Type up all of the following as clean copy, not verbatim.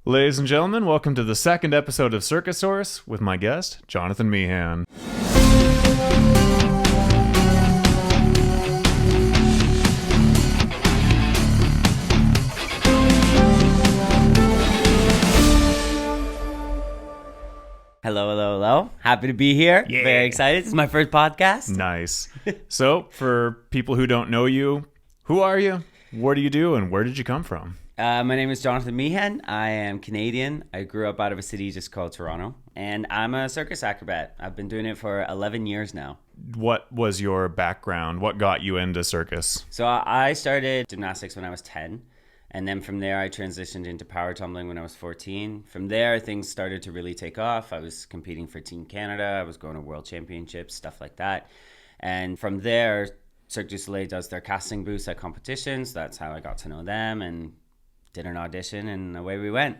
Ladies and gentlemen, welcome to the second episode of Circus with my guest, Jonathan Meehan. Hello. Happy to be here. Yeah. Very excited. This is my first podcast. Nice. So, for people who don't know you, who are you? What do you do? And where did you come from? My name is Jonathan Meehan. I am Canadian. I grew up out of a city just called Toronto. And I'm a circus acrobat. I've been doing it for 11 years now. What was your background? What got you into circus? So I started gymnastics when I was 10. And then from there, I transitioned into Powertumbling when I was 14. From there, things started to really take off. I was competing for Team Canada. I was going to World Championships, stuff like that. And from there, Cirque du Soleil does their casting booths at competitions. That's how I got to know them and did an audition, and away we went.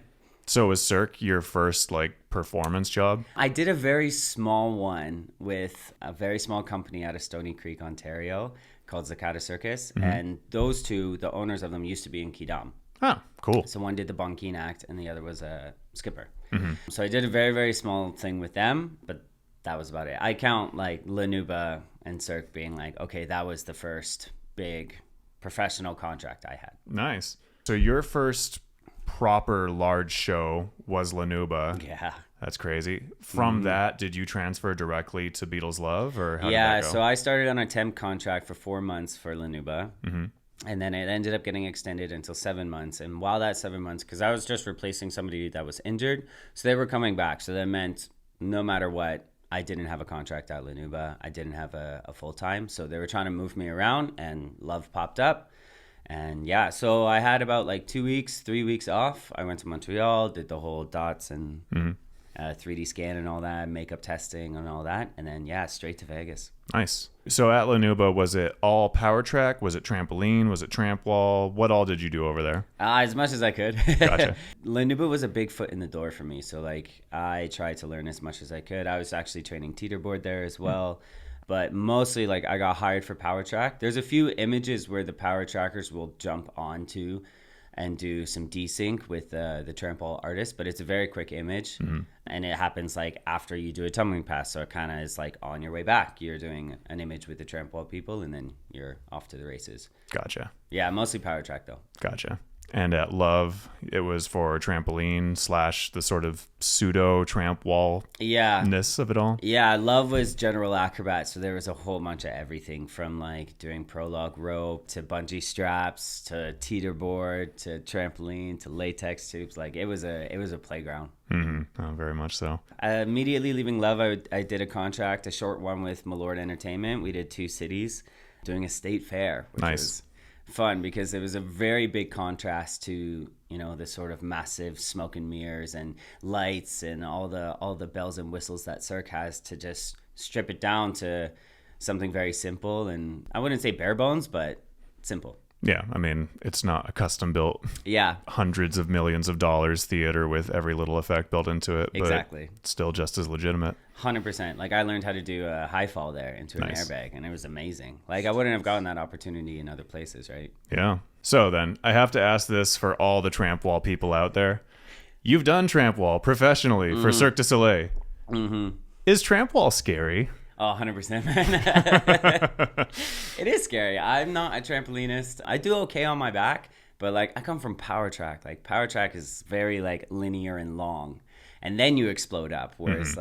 So was Cirque your first performance job? I did a very small one with a very small company out of Stony Creek, Ontario, called Circus. Mm-hmm. And those two, the owners of them, used to be in Quidam. Oh, cool. So one did the Bonkeen act and the other was a skipper. Mm-hmm. So I did a very, very small thing with them, but that was about it. I count Lanuba and Cirque being okay, that was the first big professional contract I had. Nice. So your first proper large show was Lanuba. Yeah. That's crazy. From that, did you transfer directly to Beatles Love, or how did Yeah, that go? so I started on a temp contract for 4 months for Lanuba. Mm-hmm. And then it ended up getting extended until 7 months. And while that 7 months, because I was just replacing somebody that was injured, so they were coming back. So that meant no matter what, I didn't have a contract at Lanuba. I didn't have a full-time. So they were trying to move me around, and Love popped up. And yeah, so I had about 3 weeks off. I went to Montreal, did the whole dots and 3D scan and all that, makeup testing and all that. And then, straight to Vegas. Nice. So at Lanuba, was it all power track? Was it trampoline? Was it tramp wall? What all did you do over there? As much as I could. Gotcha. Lanuba was a big foot in the door for me. So I tried to learn as much as I could. I was actually training teeterboard there as well. But mostly, I got hired for power track. There's a few images where the power trackers will jump onto and do some desync with the tramp wall artist, but it's a very quick image. Mm-hmm. And it happens after you do a tumbling pass. So it kind of is on your way back. You're doing an image with the tramp wall people, and then you're off to the races. Gotcha. Yeah, mostly power track, though. Gotcha. And at Love, it was for trampoline / the sort of pseudo tramp wall-ness of it all? Yeah, Love was general acrobat, so there was a whole bunch of everything from doing prologue rope to bungee straps to teeterboard to trampoline to latex tubes. It was a playground. Mm-hmm. Oh, very much so. Immediately leaving Love, I did a contract, a short one with Malord Entertainment. We did 2 cities doing a state fair, which was fun because it was a very big contrast to the sort of massive smoke and mirrors and lights and all the bells and whistles that Cirque has, to just strip it down to something very simple, and I wouldn't say bare bones, but simple. Yeah, I mean, it's not a custom built, hundreds of millions of dollars theater with every little effect built into it. Exactly. But still just as legitimate. 100%. I learned how to do a high fall there into an airbag, and it was amazing. I wouldn't have gotten that opportunity in other places, right? Yeah. So then, I have to ask this for all the tramp wall people out there. You've done tramp wall professionally for Cirque du Soleil. Mm-hmm. Is tramp wall scary? Oh, 100%, man. It is scary. I'm not a trampolinist. I do okay on my back, but I come from power track. Power track is very linear and long, and then you explode up. Whereas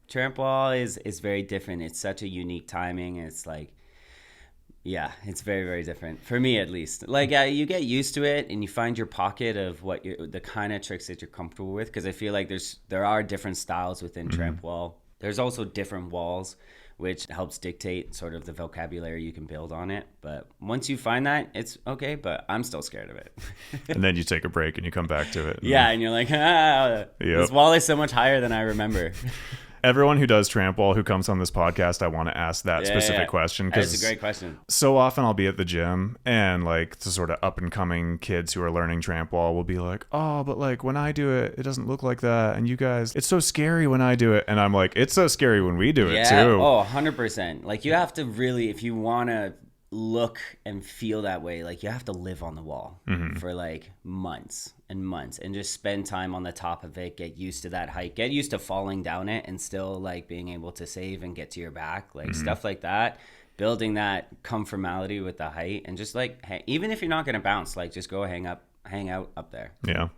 tramp wall is very different. It's such a unique timing. It's it's very, very different for me, at least. You get used to it, and you find your pocket of the kind of tricks that you're comfortable with. Because I feel there are different styles within tramp wall. There's also different walls, which helps dictate sort of the vocabulary you can build on it. But once you find that, it's okay, but I'm still scared of it. And then you take a break and you come back to it. And you're this wall is so much higher than I remember. Everyone who does tramp wall who comes on this podcast, I want to ask that specific question. That's a great question. So often I'll be at the gym and the sort of up and coming kids who are learning tramp wall will be oh, but when I do it, it doesn't look like that. And you guys, it's so scary when I do it. And I'm it's so scary when we do it too. Oh, 100%. You have to really, if you want to look and feel that way, like you have to live on the wall for like months and months and just spend time on the top of it, get used to that height, get used to falling down it and still like being able to save and get to your back, like stuff like that, building that comfortability with the height, and just like, hey, even if you're not going to bounce, like just go hang out up there. Yeah.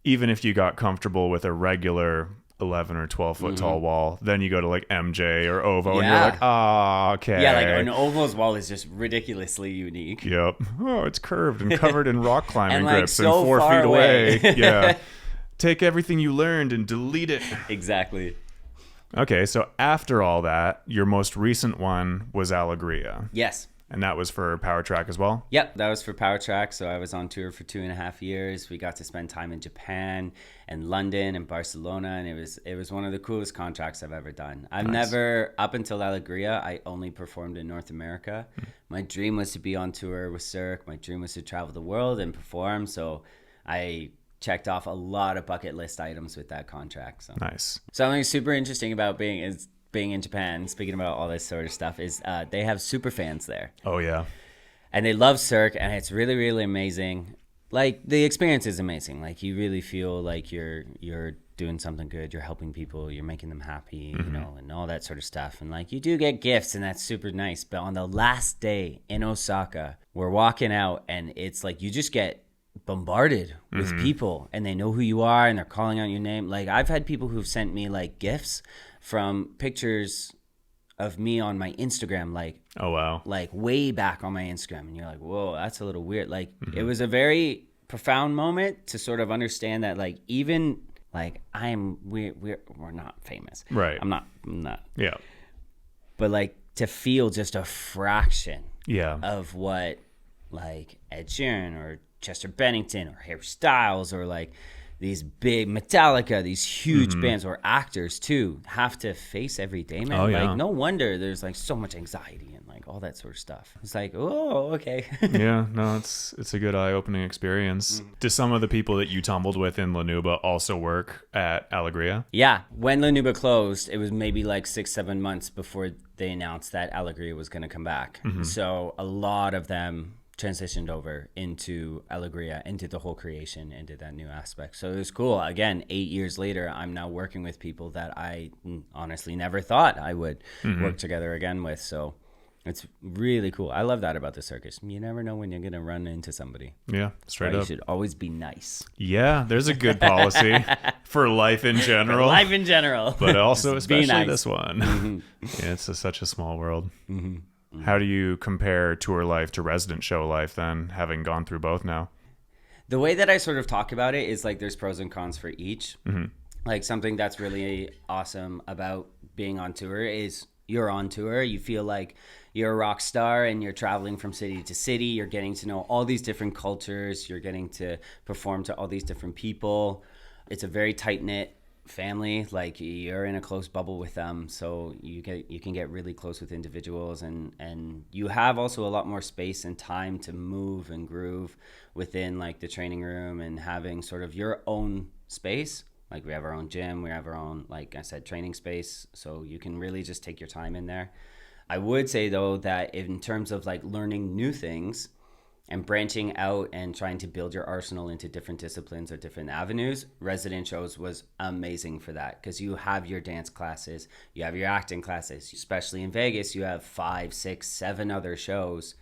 Even if you got comfortable with a regular 11 or 12 foot tall wall, then you go to like MJ or Ovo and you're like, oh, okay. Yeah, like an Ovo's wall is just ridiculously unique. Yep. Oh, it's curved and covered in rock climbing And, like, grips so and 4 far feet away. away. Yeah. Take everything you learned and delete it. Exactly. Okay, so after all that, your most recent one was Alegria. Yes. And that was for Power Track as well? Yep, that was for Power Track. So I was on tour for 2.5 years. We got to spend time in Japan and London and Barcelona, and it was one of the coolest contracts I've ever done. I've never, up until Alegria, I only performed in North America. My dream was to be on tour with Cirque. My dream was to travel the world and perform. So I checked off a lot of bucket list items with that contract. So. Nice. Something super interesting about being in Japan, speaking about all this sort of stuff, is they have super fans there. Oh, yeah. And they love Cirque, and it's really, really amazing. Like, the experience is amazing. Like, you really feel like you're doing something good. You're helping people. You're making them happy, you know, and all that sort of stuff. And, like, you do get gifts, and that's super nice. But on the last day in Osaka, we're walking out, and it's like you just get bombarded with people, and they know who you are, and they're calling out your name. Like, I've had people who've sent me, like, gifts from pictures of me on my Instagram, like, oh wow, like way back on my Instagram, and you're like, whoa, that's a little weird. Like, it was a very profound moment to sort of understand that, like, even like we're not famous, right? I'm not, Yeah, but like to feel just a fraction, yeah, of what like Ed Sheeran or Chester Bennington or Harry Styles or like these big Metallica, these huge bands, or actors too, have to face every day, man. Oh, yeah. Like, no wonder there's like so much anxiety and like all that sort of stuff. It's like, oh, okay. Yeah, no, it's a good eye-opening experience. Do some of the people that you tumbled with in Lanuba also work at Alegria? Yeah, when Lanuba closed, it was maybe like 6-7 months before they announced that Alegria was going to come back. So a lot of them transitioned over into Alegria, into the whole creation, into that new aspect. So it was cool. Again, 8 years later, I'm now working with people that I honestly never thought I would work together again with. So it's really cool. I love that about the circus. You never know when you're going to run into somebody. Yeah, straight So up. you should always be nice. Yeah, there's a good policy for life in general. Life in general. But also Just be especially nice. this one. Yeah, it's such a small world. How do you compare tour life to resident show life then, having gone through both now? The way that I sort of talk about it is like there's pros and cons for each. Like, something that's really awesome about being on tour is you're on tour. You feel like you're a rock star and you're traveling from city to city. You're getting to know all these different cultures. You're getting to perform to all these different people. It's a very tight-knit family. Like, you're in a close bubble with them, so you can get really close with individuals, and you have also a lot more space and time to move and groove within like the training room, and having sort of your own space. Like, we have our own gym, we have our own, like I said, training space, so you can really just take your time in there. I would say though that in terms of like learning new things and branching out and trying to build your arsenal into different disciplines or different avenues, resident shows was amazing for that, because you have your dance classes, you have your acting classes, especially in Vegas, you have 5, 6, 7 other shows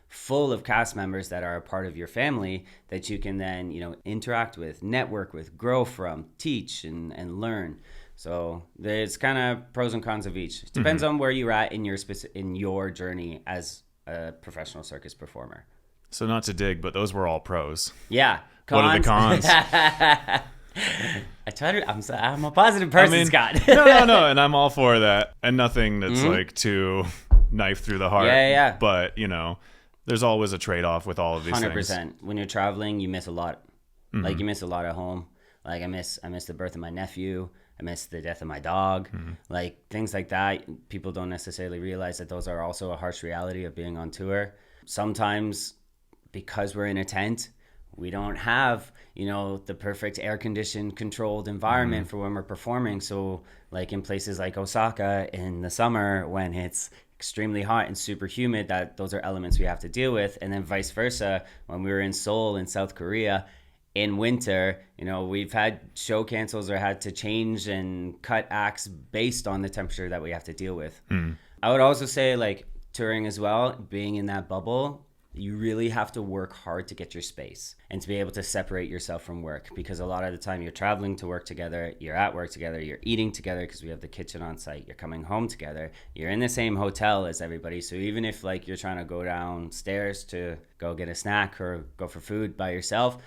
full of cast members that are a part of your family that you can then, you know, interact with, network with, grow from, teach and learn. So there's kind of pros and cons of each. It depends on where you're at in your journey as a professional circus performer. So not to dig, but those were all pros. Yeah. What are the cons? I try to. I'm a positive person, Scott. No, and I'm all for that. And nothing that's like too knife through the heart. Yeah. But, you know, there's always a trade-off with all of these 100%. things. When you're traveling, you miss a lot. Like, you miss a lot at home. Like, I miss the birth of my nephew. I miss the death of my dog. Like, things like that. People don't necessarily realize that those are also a harsh reality of being on tour. Sometimes, because we're in a tent, we don't have, the perfect air conditioned controlled environment for when we're performing. So like in places like Osaka in the summer when it's extremely hot and super humid, those are elements we have to deal with. And then vice versa, when we were in Seoul in South Korea in winter, we've had show cancels or had to change and cut acts based on the temperature that we have to deal with. I would also say, like, touring as well, being in that bubble, you really have to work hard to get your space and to be able to separate yourself from work, because a lot of the time you're traveling to work together, you're at work together, you're eating together because we have the kitchen on site, you're coming home together, you're in the same hotel as everybody. So even if like you're trying to go downstairs to go get a snack or go for food by yourself,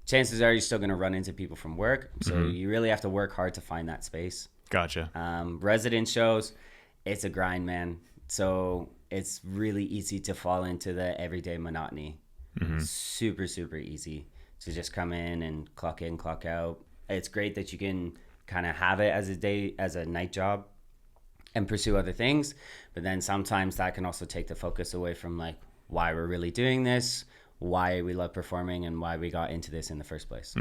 chances are you're still going to run into people from work. So you really have to work hard to find that space. Gotcha. Resident shows, it's a grind, man. So it's really easy to fall into the everyday monotony. Super, super easy to just come in, clock out. It's great that you can kind of have it as a night job and pursue other things. But then sometimes that can also take the focus away from like why we're really doing this, why we love performing, and why we got into this in the first place.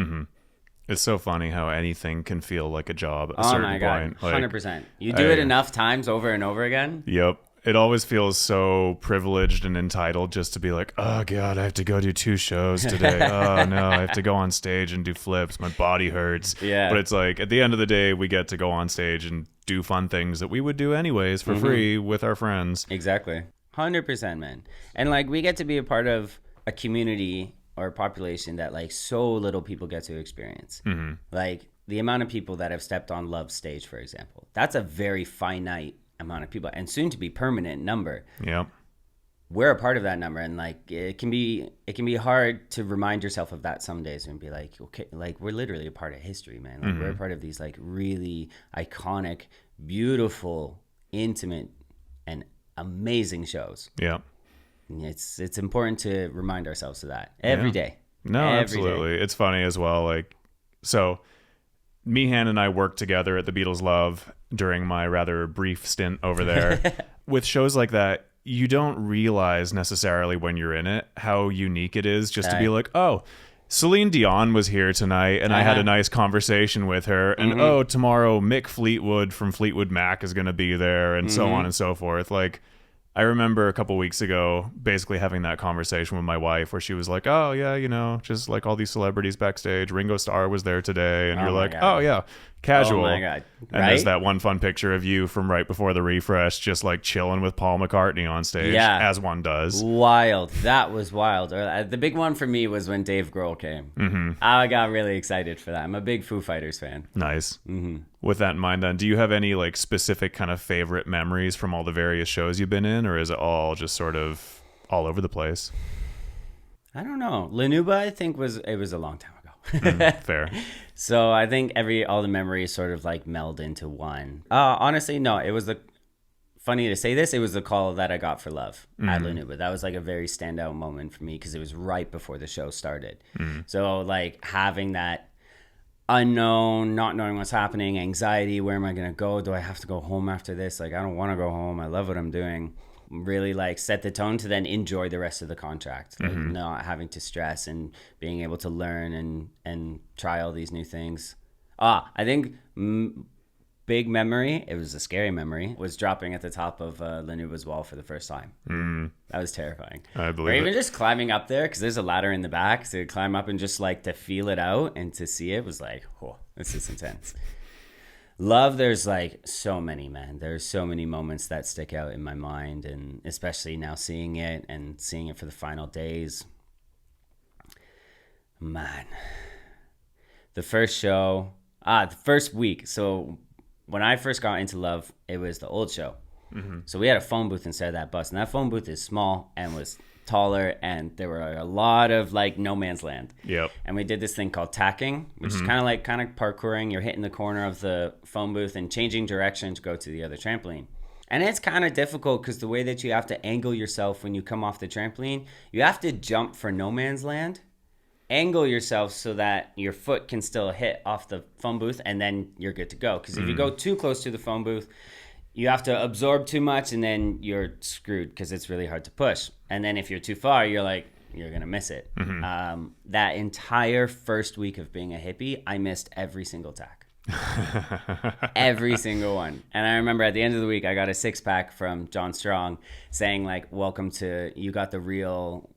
It's so funny how anything can feel like a job at a certain point. Like, 100%. You do it enough times over and over again. Yep. It always feels so privileged and entitled just to be like, oh God, I have to go do 2 shows today. Oh no, I have to go on stage and do flips. My body hurts. Yeah. But it's like at the end of the day, we get to go on stage and do fun things that we would do anyways for free with our friends. Exactly. 100%, man. And like we get to be a part of a community or a population that like so little people get to experience. Like the amount of people that have stepped on Love's stage, for example, that's a very finite amount of people and soon to be permanent number. Yep. We're a part of that number, and like it can be hard to remind yourself of that some days and be like, okay, like we're literally a part of history, man. Like we're a part of these like really iconic, beautiful, intimate, and amazing shows. Yeah. It's important to remind ourselves of that every day. No, absolutely. It's funny as well. Like, so Meehan and I worked together at the Beatles Love during my rather brief stint over there. With shows like that, you don't realize necessarily when you're in it how unique it is just to be like, oh, Celine Dion was here tonight and I had a nice conversation with her. And oh, tomorrow Mick Fleetwood from Fleetwood Mac is going to be there, and so on and so forth. Like, I remember a couple weeks ago basically having that conversation with my wife where she was like, oh, yeah, just like all these celebrities backstage. Ringo Starr was there today. And you're like, God. Oh, yeah, casual. Oh, my God. And there's that one fun picture of you from right before the refresh just like chilling with Paul McCartney on stage, as one does. Wild. That was wild. The big one for me was when Dave Grohl came. I got really excited for that. I'm a big Foo Fighters fan. Nice. With that in mind, then, do you have any like specific kind of favorite memories from all the various shows you've been in, or is it all just sort of all over the place? I don't know. Lanuba, I think it was a long time ago. Fair. So I think all the memories sort of like meld into one. Honestly, no, it was funny to say this, it was the call that I got for Love at Lanuba. That was like a very standout moment for me because it was right before the show started. So like having that unknown, not knowing what's happening, anxiety, where am I going to go? Do I have to go home after this? Like, I don't want to go home. I love what I'm doing. Really like set the tone to then enjoy the rest of the contract, like not having to stress and being able to learn and try all these new things. I think big memory, it was a scary memory, was dropping at the top of Lanuba's wall for the first time. That was terrifying. I believe or even just climbing up there, because there's a ladder in the back, so to climb up and just like to feel it out and to see it was like, oh, this is intense. Love, there's like so many, man. There's so many moments that stick out in my mind, and especially now seeing it for the final days. Man, the first show, the first week. So when I first got into Love, it was the old show. So we had a phone booth instead of that bus, and that phone booth is small and was taller, and there were a lot of like no man's land. Yep. And we did this thing called tacking, which is kind of parkouring. You're hitting the corner of the phone booth and changing direction to go to the other trampoline. And it's kind of difficult because the way that you have to angle yourself when you come off the trampoline, you have to jump for no man's land, angle yourself so that your foot can still hit off the phone booth, and then you're good to go. Because if you go too close to the phone booth, you have to absorb too much, and then you're screwed because it's really hard to push. And then if you're too far, you're like you're gonna miss it. That entire first week of being a hippie, I missed every single tack. Every single one. And I remember at the end of the week I got a 6-pack from John Strong saying like, welcome to, you got the real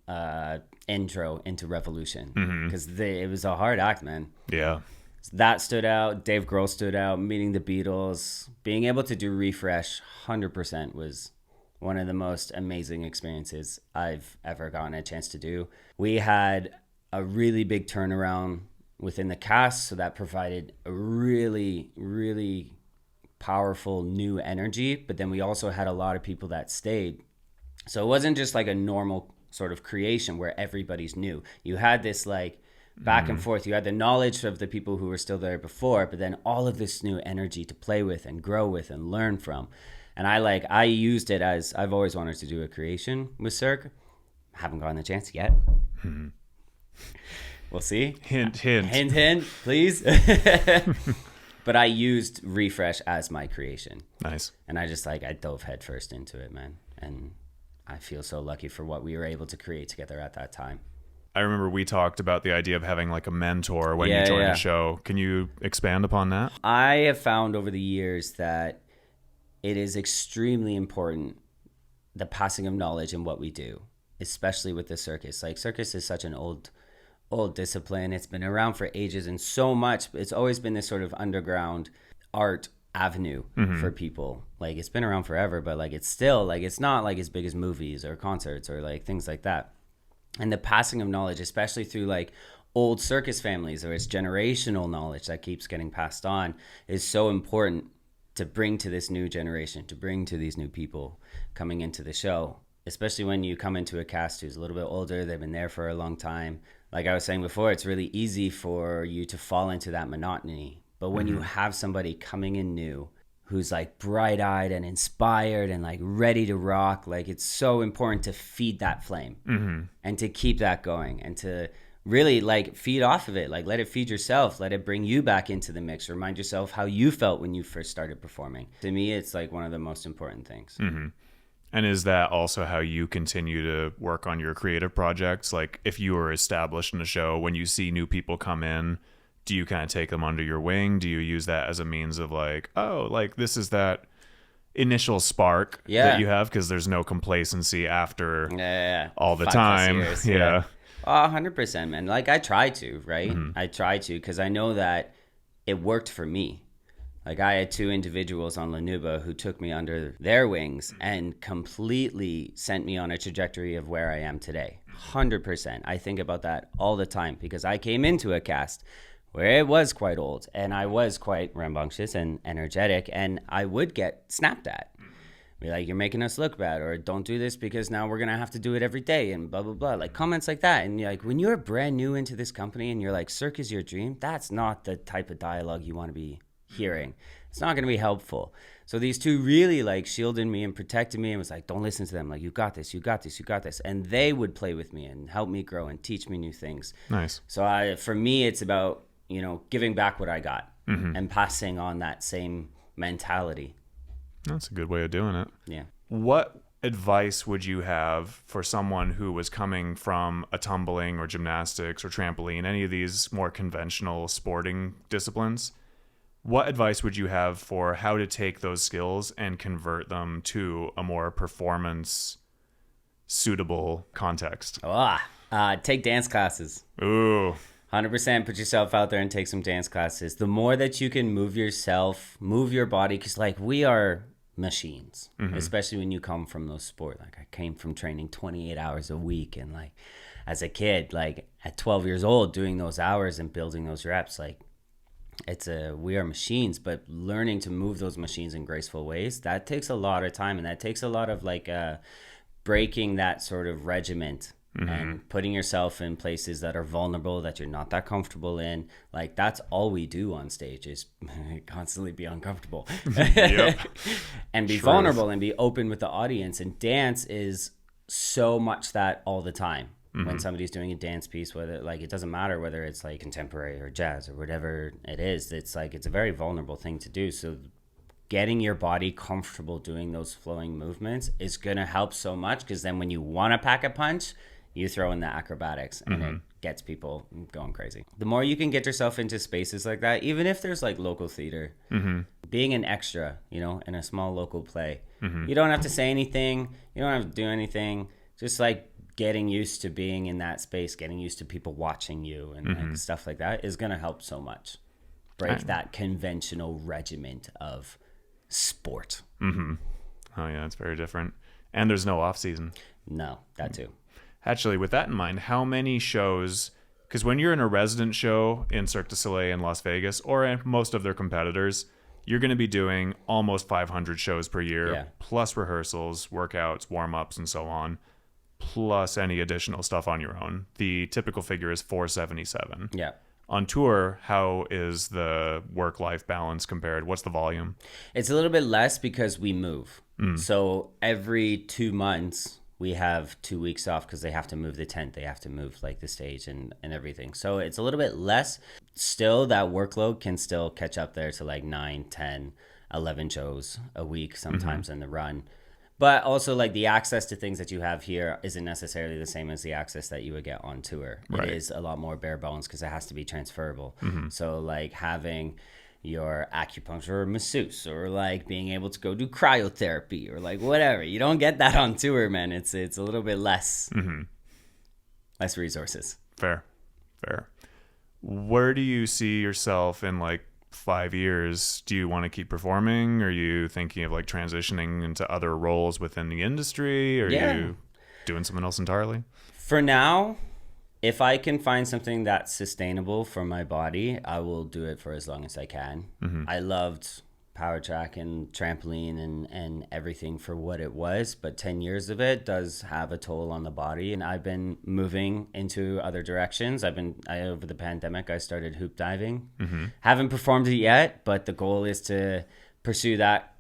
intro into Revolution, because it was a hard act, man. Yeah. So that stood out. Dave Grohl stood out. Meeting the Beatles, being able to do Refresh 100% was one of the most amazing experiences I've ever gotten a chance to do. We had a really big turnaround within the cast, so that provided a really, really powerful new energy. But then we also had a lot of people that stayed. So it wasn't just like a normal sort of creation where everybody's new. You had this like back and forth. You had the knowledge of the people who were still there before, but then all of this new energy to play with and grow with and learn from. And I used it as, I've always wanted to do a creation with Cirque. Haven't gotten the chance yet. We'll see. Hint, hint. Hint, hint, please. But I used Refresh as my creation. Nice. And I dove headfirst into it, man. And I feel so lucky for what we were able to create together at that time. I remember we talked about the idea of having like a mentor when you join a show. Can you expand upon that? I have found over the years that it is extremely important, the passing of knowledge in what we do, especially with the circus. Like, circus is such an old discipline. It's been around for ages, and so much. It's always been this sort of underground art avenue for people. Like, it's been around forever, but like, it's still like, it's not like as big as movies or concerts or like things like that. And the passing of knowledge, especially through like old circus families, or it's generational knowledge that keeps getting passed on, is so important to bring to this new generation, to bring to these new people coming into the show, especially when you come into a cast who's a little bit older, they've been there for a long time. Like I was saying before, it's really easy for you to fall into that monotony. But when you have somebody coming in new who's like bright-eyed and inspired and like ready to rock, like, it's so important to feed that flame and to keep that going and to really like feed off of it. Like, let it feed yourself, let it bring you back into the mix. Remind yourself how you felt when you first started performing. To me, it's like one of the most important things. And is that also how you continue to work on your creative projects? Like, if you were established in a show, when you see new people come in, do you kind of take them under your wing? Do you use that as a means of like, oh, like, this is that initial spark that you have, because there's no complacency after all the time. Yeah. 100%, man. Like, I try to, right? I try to, because I know that it worked for me. Like, I had 2 individuals on La Nuba who took me under their wings and completely sent me on a trajectory of where I am today. 100%. I think about that all the time, because I came into a cast where it was quite old and I was quite rambunctious and energetic, and I would get snapped at. Be like, you're making us look bad, or don't do this because now we're going to have to do it every day, and blah, blah, blah. Like, comments like that. And you're like, when you're brand new into this company and you're like, Cirque is your dream, that's not the type of dialogue you want to be hearing. It's not going to be helpful. So these 2 really like shielded me and protected me and was like, don't listen to them. Like, you got this, you got this, you got this. And they would play with me and help me grow and teach me new things. Nice. So for me, it's about, giving back what I got and passing on that same mentality. That's a good way of doing it. Yeah. What advice would you have for someone who was coming from a tumbling or gymnastics or trampoline, any of these more conventional sporting disciplines? What advice would you have for how to take those skills and convert them to a more performance suitable context? Take dance classes. Ooh. 100% put yourself out there and take some dance classes. The more that you can move yourself, move your body, because like, we are machines, especially when you come from those sports. Like, I came from training 28 hours a week, and like, as a kid, like at 12 years old, doing those hours and building those reps, like, we are machines. But learning to move those machines in graceful ways, that takes a lot of time, and that takes a lot of like breaking that sort of regiment and putting yourself in places that are vulnerable, that you're not that comfortable in. Like, that's all we do on stage, is constantly be uncomfortable. And be vulnerable and be open with the audience. And dance is so much that all the time. When somebody's doing a dance piece, whether like, it doesn't matter whether it's like contemporary or jazz or whatever it is, it's like, it's a very vulnerable thing to do. So getting your body comfortable doing those flowing movements is going to help so much, because then when you want to pack a punch, you throw in the acrobatics and it gets people going crazy. The more you can get yourself into spaces like that, even if there's like local theater, being an extra, you know, in a small local play, you don't have to say anything, you don't have to do anything, just like getting used to being in that space, getting used to people watching you and like stuff like that is going to help so much. Break that conventional regiment of sport. Oh yeah, it's very different. And there's no off season. No, that too. Actually, with that in mind, how many shows, because when you're in a resident show in Cirque du Soleil in Las Vegas or in most of their competitors, you're going to be doing almost 500 shows per year, plus rehearsals, workouts, warm-ups, and so on, plus any additional stuff on your own. The typical figure is 477. Yeah. On tour, how is the work-life balance compared? What's the volume? It's a little bit less because we move. So every 2 months, we have 2 weeks off because they have to move the tent. They have to move like the stage and everything. So it's a little bit less. Still, that workload can still catch up there to like 9, 10, 11 shows a week sometimes in the run. But also, like, the access to things that you have here isn't necessarily the same as the access that you would get on tour. Right. It is a lot more bare bones because it has to be transferable. So, like, having your acupuncture or masseuse or, like, being able to go do cryotherapy or, like, whatever. You don't get that on tour, man. It's a little bit less, less resources. Fair. Where do you see yourself in, like, 5 years? Do you want to keep performing? Are you thinking of like transitioning into other roles within the industry? Are you doing something else entirely? For now, if I can find something that's sustainable for my body, I will do it for as long as I can. I loved power track and trampoline and everything for what it was, but 10 years of it does have a toll on the body, and I've been moving into other directions. Over the pandemic I started hoop diving. Haven't performed it yet, but the goal is to pursue that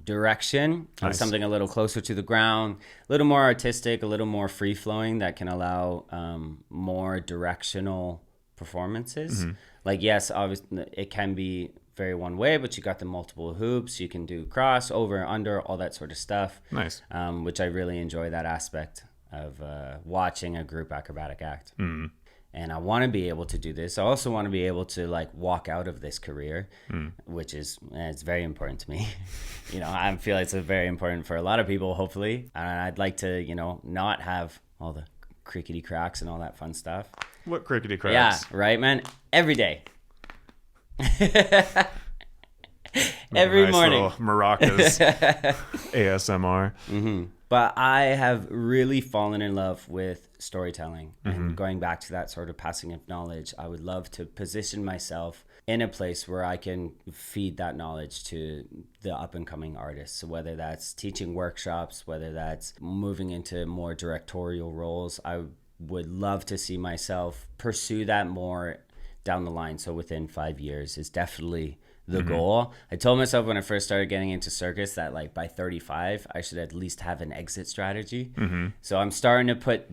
direction. Nice. Something a little closer to the ground, a little more artistic, a little more free flowing, that can allow more directional performances. Like, yes, obviously it can be very one way, but you got the multiple hoops, you can do cross, over, under, all that sort of stuff. Nice. Which I really enjoy, that aspect of watching a group acrobatic act. And I want to be able to do this. I also want to be able to like walk out of this career, which is, it's very important to me. You know, I feel it's very important for a lot of people, hopefully. And I'd like to, you know, not have all the crickety cracks and all that fun stuff. What crickety cracks? Yeah, right, man. Every day. Every morning. Maracas ASMR. But I have really fallen in love with storytelling and going back to that sort of passing of knowledge. I would love to position myself in a place where I can feed that knowledge to the up and coming artists. So whether that's teaching workshops, whether that's moving into more directorial roles, I would love to see myself pursue that more down the line. So within 5 years is definitely the goal. I told myself when I first started getting into circus that like by 35 I should at least have an exit strategy. So I'm starting to plant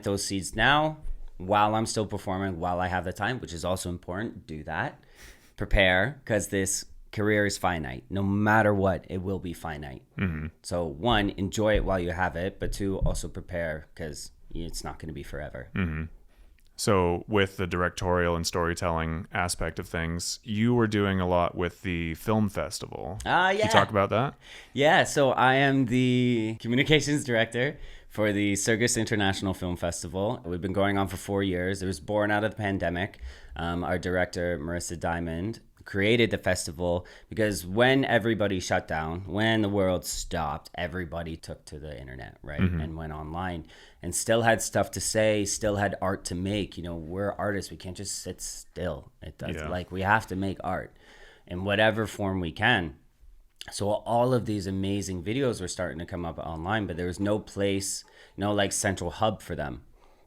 those seeds now while I'm still performing, while I have the time, which is also important. Do that, prepare, because this career is finite. No matter what, it will be finite. So one, enjoy it while you have it, but two, also prepare, because it's not going to be forever. So with the directorial and storytelling aspect of things, you were doing a lot with the film festival. Yeah. Can you talk about that? Yeah, so I am the communications director for the Circus International Film Festival. We've been going on for 4 years. It was born out of the pandemic. Our director, Marissa Diamond, created the festival because when everybody shut down, when the world stopped, everybody took to the internet, right? And went online and still had stuff to say, still had art to make. You know, we're artists. We can't just sit still. It does like we have to make art in whatever form we can. So all of these amazing videos were starting to come up online, but there was no place, no like central hub for them.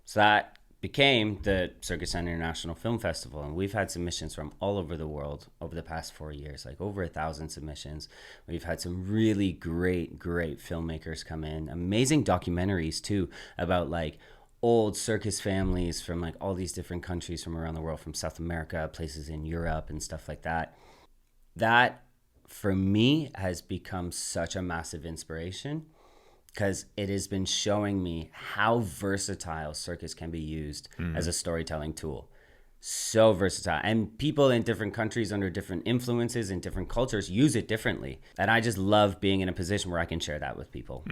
So that became the Circus International Film Festival, and we've had submissions from all over the world over the past 4 years, like over 1,000 submissions. We've had some really great filmmakers come in, amazing documentaries too, about like old circus families from like all these different countries from around the world, from South America, places in Europe and stuff like that. That for me has become such a massive inspiration. because it has been showing me how versatile circus can be used as a storytelling tool. So versatile. And people in different countries under different influences and different cultures use it differently. And I just love being in a position where I can share that with people.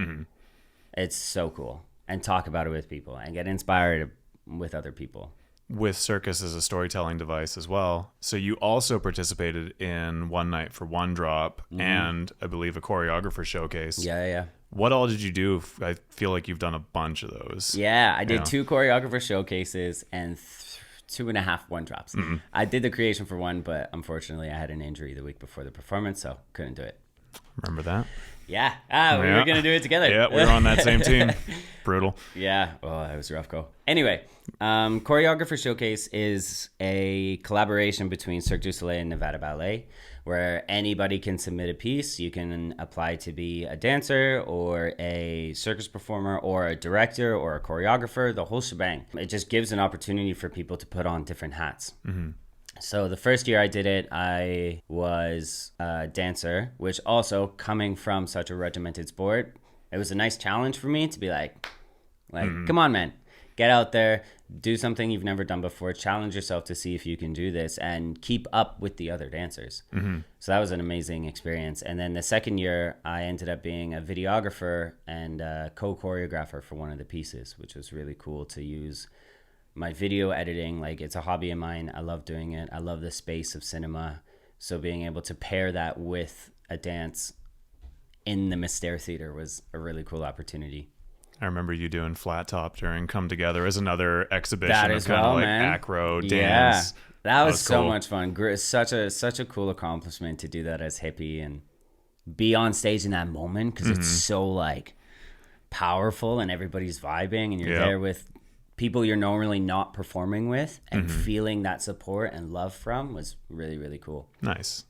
It's so cool. And talk about it with people and get inspired with other people. With Circus as a storytelling device as well. So you also participated in One Night for One Drop and I believe a choreographer showcase. Yeah. What all did you do? I feel like you've done a bunch of those. Yeah, I did 2 choreographer showcases and 2.5 one drops. I did the creation for one, but unfortunately I had an injury the week before the performance, so couldn't do it. Remember that? Yeah. We were going to do it together. Yeah, we were on that same team. Brutal. Yeah. Oh, that was a rough go. Anyway, Choreographer Showcase is a collaboration between Cirque du Soleil and Nevada Ballet, where anybody can submit a piece. You can apply to be a dancer or a circus performer or a director or a choreographer, the whole shebang. It just gives an opportunity for people to put on different hats. So the first year I did it, I was a dancer, which also coming from such a regimented sport, it was a nice challenge for me to be like, come on, man, get out there, do something you've never done before, challenge yourself to see if you can do this and keep up with the other dancers. So that was an amazing experience. And then the second year, I ended up being a videographer and a co-choreographer for one of the pieces, which was really cool to use my video editing. Like, it's a hobby of mine. I love doing it. I love the space of cinema. So being able to pair that with a dance in the Mystere Theater was a really cool opportunity. I remember you doing Flat Top during Come Together as another exhibition That of as kind well, of like man. acro dance. Yeah, that was so cool. much fun. Such a cool accomplishment to do that as hippie and be on stage in that moment, because it's so like powerful and everybody's vibing and you're there with people you're normally not performing with, and feeling that support and love from was really, really cool. Nice.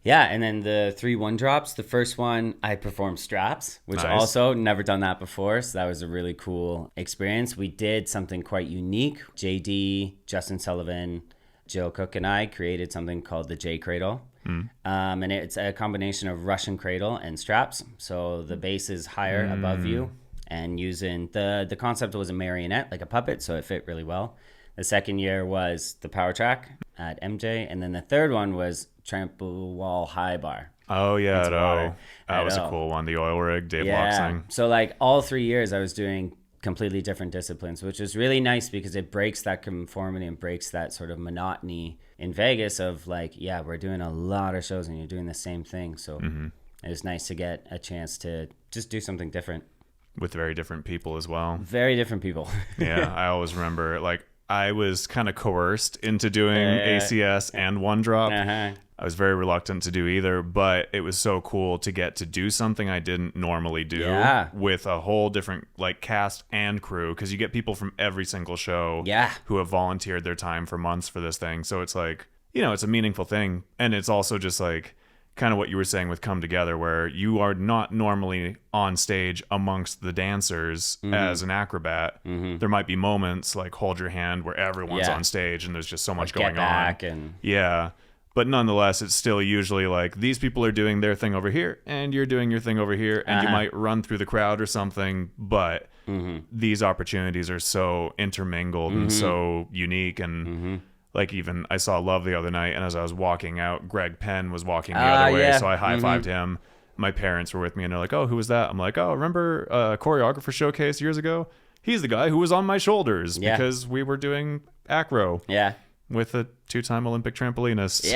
Yeah, and then the 3 one drops. The first one, I performed straps, which also never done that before, so that was a really cool experience. We did something quite unique. JD, Justin Sullivan, Jill Cook, and I created something called the J Cradle. And it's a combination of Russian cradle and straps. So the base is higher above you, and using the concept was a marionette, like a puppet, so it fit really well. The second year was the power track at MJ, and then the third one was trample wall high bar. Oh yeah, that was O. a cool one. The oil rig, Dave Loxing. So like all 3 years I was doing completely different disciplines, which is really nice because it breaks that conformity and breaks that sort of monotony in Vegas of like, yeah, we're doing a lot of shows and you're doing the same thing. So it was nice to get a chance to just do something different. With very different people as well. Very different people. Yeah, I always remember, like, I was kind of coerced into doing ACS and One Drop. I was very reluctant to do either, but it was so cool to get to do something I didn't normally do with a whole different like cast and crew, because you get people from every single show who have volunteered their time for months for this thing. So it's like, you know, it's a meaningful thing. And it's also just like kind of what you were saying with Come Together, where you are not normally on stage amongst the dancers as an acrobat. There might be moments like Hold Your Hand where everyone's on stage and there's just so much going on. But nonetheless, it's still usually like these people are doing their thing over here and you're doing your thing over here, and you might run through the crowd or something, but these opportunities are so intermingled and so unique. And like, even I saw Love the other night, and as I was walking out, Greg Penn was walking the other way, so I high-fived him. My parents were with me, and they're like, oh, who was that? I'm like, oh, remember Choreographer Showcase years ago? He's the guy who was on my shoulders because we were doing acro with a 2-time Olympic trampolinist.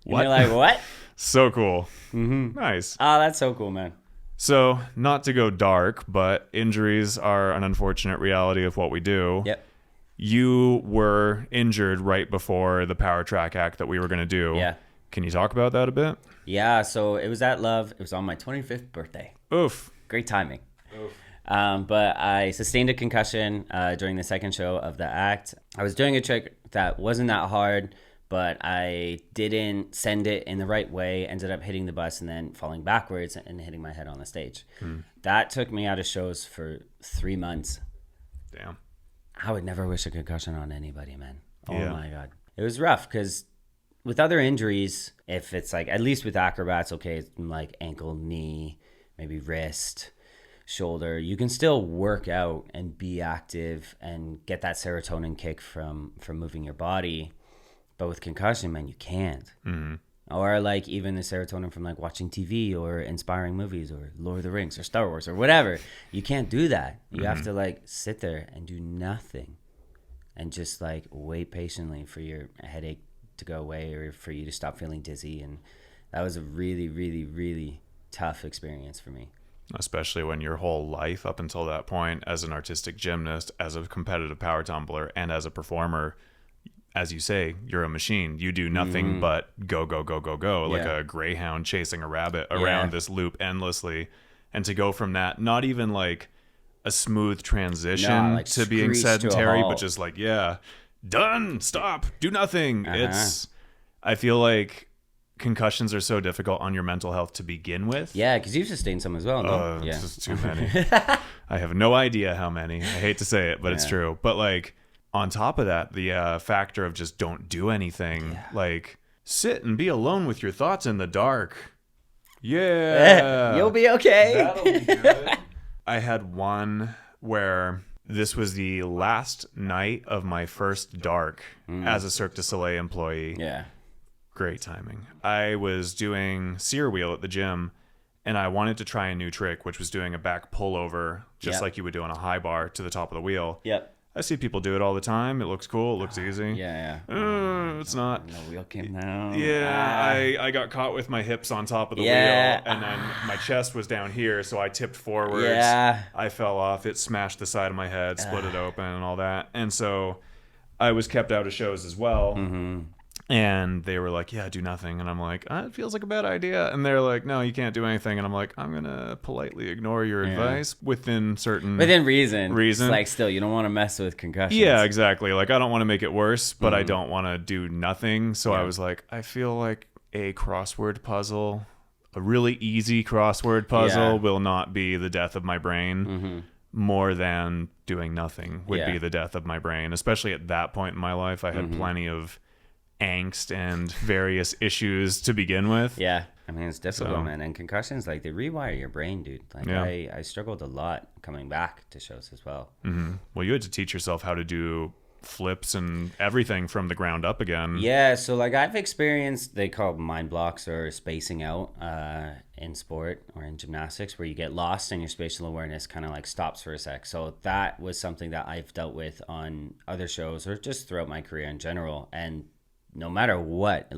What? You're like, what? So cool. Nice. Oh, that's so cool, man. So, not to go dark, but injuries are an unfortunate reality of what we do. You were injured right before the Power Track act that we were going to do. Can you talk about that a bit? Yeah, so it was at Love. It was on my 25th birthday. Oof. Great timing. Oof. But I sustained a concussion during the second show of the act. I was doing a trick that wasn't that hard, but I didn't send it in the right way. Ended up hitting the bus and then falling backwards and hitting my head on the stage. That took me out of shows for 3 months. Damn. I would never wish a concussion on anybody, man. Oh my God. It was rough because with other injuries, if it's like, at least with acrobats, okay, it's like ankle, knee, maybe wrist, shoulder, you can still work out and be active and get that serotonin kick from moving your body. But with concussion, man, you can't. Or like even the serotonin from like watching TV or inspiring movies or Lord of the Rings or Star Wars or whatever. You can't do that. You have to like sit there and do nothing and just like wait patiently for your headache to go away or for you to stop feeling dizzy. And that was a really, really, really tough experience for me. Especially when your whole life up until that point as an artistic gymnast, as a competitive power tumbler, and as a performer, as you say, you're a machine. You do nothing but go, go, go, go, go, like a greyhound chasing a rabbit around this loop endlessly. And to go from that, not even like a smooth transition to being sedentary, but just like, done, stop, do nothing. I feel like concussions are so difficult on your mental health to begin with. Yeah, because you've sustained some as well, no? It's just too many. I have no idea how many. I hate to say it, but it's true. But like, on top of that, the factor of just don't do anything, like sit and be alone with your thoughts in the dark. Yeah. You'll be okay. That'll be good. I had one where this was the last night of my first dark as a Cirque du Soleil employee. Yeah. Great timing. I was doing sear wheel at the gym, and I wanted to try a new trick, which was doing a back pullover, just like you would do on a high bar to the top of the wheel. Yep. I see people do it all the time. It looks cool. It looks easy. It's not. The wheel came down. Yeah, I got caught with my hips on top of the wheel, and then my chest was down here, so I tipped forwards. Yeah. I fell off. It smashed the side of my head, split it open, and all that. And so I was kept out of shows as well. And they were like, yeah, do nothing. And I'm like, it feels like a bad idea. And they're like, no, you can't do anything. And I'm like, I'm going to politely ignore your advice within reason. It's like, still, you don't want to mess with concussions. Yeah, exactly. Like, I don't want to make it worse, but I don't want to do nothing. So I was like, I feel like a crossword puzzle, a really easy crossword puzzle will not be the death of my brain. More than doing nothing would be the death of my brain. Especially at that point in my life, I had plenty of angst and various issues to begin with. Yeah. I mean, it's difficult, man. And concussions, like, they rewire your brain, dude. Like, I struggled a lot coming back to shows as well. Well, you had to teach yourself how to do flips and everything from the ground up again. Yeah. So, like, I've experienced, they call it mind blocks or spacing out in sport or in gymnastics, where you get lost and your spatial awareness kind of like stops for a sec. So that was something that I've dealt with on other shows or just throughout my career in general. And no matter what,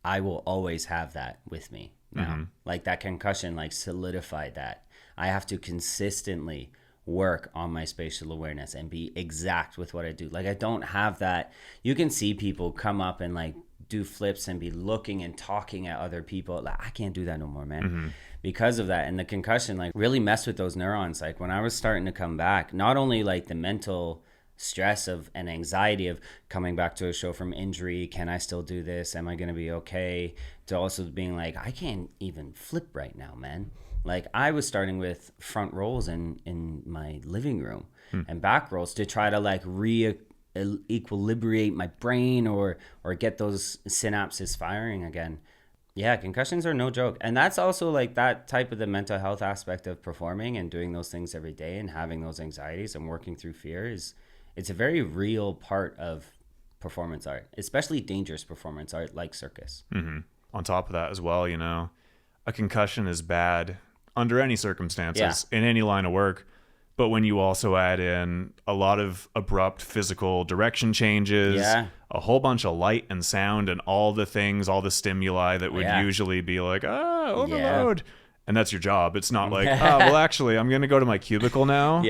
I will always have that with me now. Like, that concussion, like, solidified that. I have to consistently work on my spatial awareness and be exact with what I do. Like, I don't have that. You can see people come up and like do flips and be looking and talking at other people. Like, I can't do that no more, man. Because of that. And the concussion like really messed with those neurons. Like, when I was starting to come back, not only like the mental stress of and anxiety of coming back to a show from injury, can I still do this, am I going to be okay, to also being like, I can't even flip right now, man. Like, I was starting with front rolls in my living room and back rolls to try to like equilibrate my brain or get those synapses firing again. Yeah, concussions are no joke. And that's also like that type of the mental health aspect of performing and doing those things every day and having those anxieties and working through fear it's a very real part of performance art, especially dangerous performance art like circus. On top of that as well, you know, a concussion is bad under any circumstances in any line of work. But when you also add in a lot of abrupt physical direction changes, a whole bunch of light and sound and all the things, all the stimuli that would usually be like, overload. And that's your job. It's not like, well, actually, I'm going to go to my cubicle now.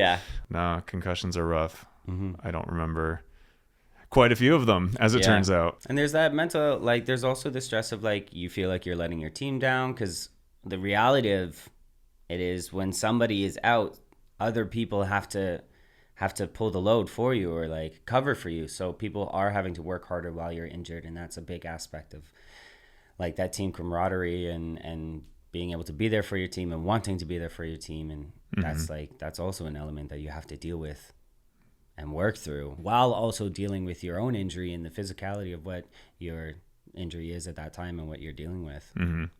No, concussions are rough. I don't remember quite a few of them, as it turns out. And there's that mental, like, there's also the stress of like, you feel like you're letting your team down, because the reality of it is when somebody is out, other people have to pull the load for you or like cover for you. So people are having to work harder while you're injured. And that's a big aspect of like that team camaraderie and being able to be there for your team and wanting to be there for your team. And that's also an element that you have to deal with and work through while also dealing with your own injury and the physicality of what you're injury is at that time and what you're dealing with.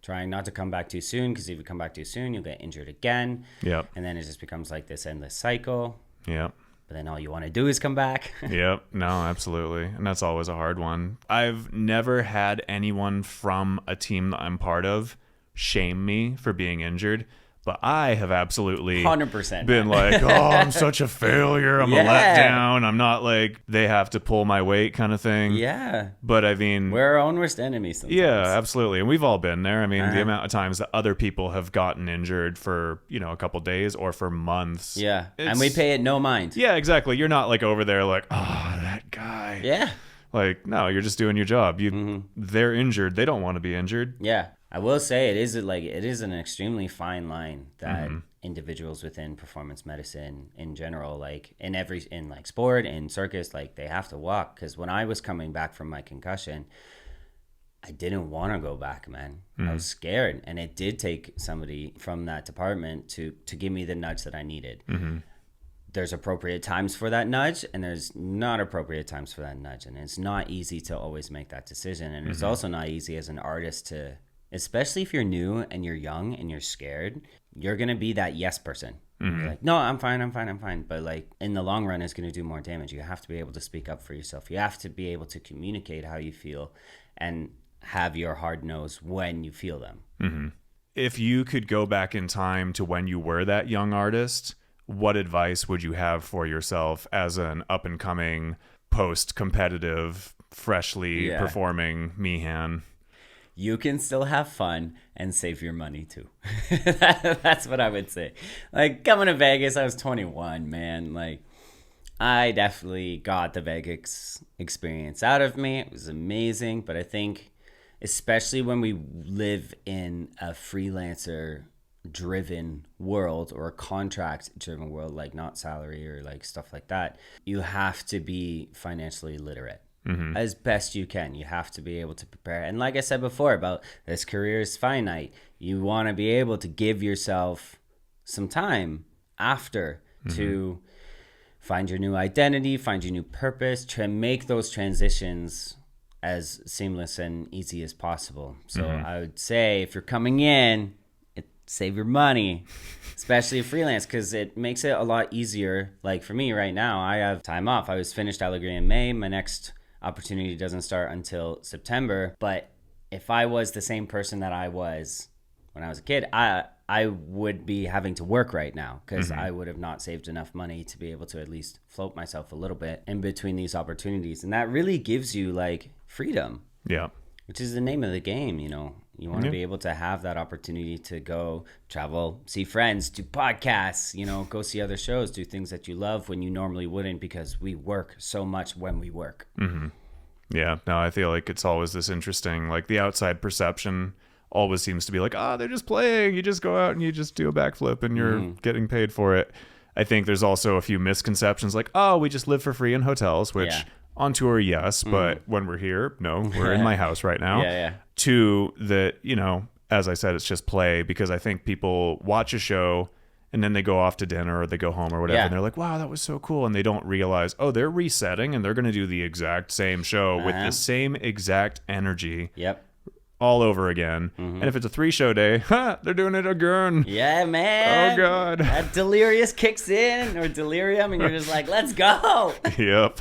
Trying not to come back too soon, because if you come back too soon, you'll get injured again. Yep. And then it just becomes like this endless cycle. Yep. But then all you want to do is come back. Yep. No, absolutely. And that's always a hard one. I've never had anyone from a team that I'm part of shame me for being injured. But I have absolutely 100% been like, oh, I'm such a failure. I'm a letdown. I'm not like, they have to pull my weight kind of thing. Yeah. But I mean, we're our own worst enemies sometimes. Yeah, absolutely. And we've all been there. I mean, the amount of times that other people have gotten injured for, a couple days or for months. Yeah. And we pay it no mind. Yeah, exactly. You're not like over there like, oh, that guy. Yeah. Like, no, you're just doing your job. They're injured. They don't want to be injured. Yeah. I will say it is an extremely fine line that individuals within performance medicine in general, like in like sport and circus, like they have to walk. Because when I was coming back from my concussion, I didn't want to go back, man. I was scared, and it did take somebody from that department to give me the nudge that I needed. There's appropriate times for that nudge, and there's not appropriate times for that nudge, and it's not easy to always make that decision. And it's also not easy as an artist to, especially if you're new and you're young and you're scared, you're going to be that yes person. You're like, no, I'm fine. But like in the long run, it's going to do more damage. You have to be able to speak up for yourself. You have to be able to communicate how you feel and have your hard nose when you feel them. If you could go back in time to when you were that young artist, what advice would you have for yourself as an up and coming, post-competitive, freshly performing Meehan? You can still have fun and save your money too. That's what I would say. Like coming to Vegas, I was 21, man. Like I definitely got the Vegas experience out of me. It was amazing. But I think especially when we live in a freelancer driven world or a contract driven world, like not salary or like stuff like that, you have to be financially literate. As best you can. You have to be able to prepare. And like I said before about this career is finite, you want to be able to give yourself some time after to find your new identity, find your new purpose, to make those transitions as seamless and easy as possible. So I would say if you're coming in, save your money, especially freelance, because it makes it a lot easier. Like for me right now, I have time off. I was finished Allegory in May. My next opportunity doesn't start until September. But if I was the same person that I was when I was a kid, I would be having to work right now because I would have not saved enough money to be able to at least float myself a little bit in between these opportunities. And that really gives you like freedom. Yeah. Which is the name of the game, You want to be able to have that opportunity to go travel, see friends, do podcasts, go see other shows, do things that you love when you normally wouldn't because we work so much when we work. Yeah, no, I feel like it's always this interesting, like the outside perception always seems to be like, they're just playing. You just go out and you just do a backflip and you're getting paid for it. I think there's also a few misconceptions like, we just live for free in hotels, which on tour, yes, but when we're here, no, we're in my house right now. Two, that, as I said, it's just play, because I think people watch a show and then they go off to dinner or they go home or whatever and they're like, wow, that was so cool. And they don't realize, they're resetting and they're going to do the exact same show with the same exact energy. All over again. And if it's a 3-show day, they're doing it again. Yeah, man. Oh, God. That delirious kicks in, or delirium, and you're just like, let's go. Yep.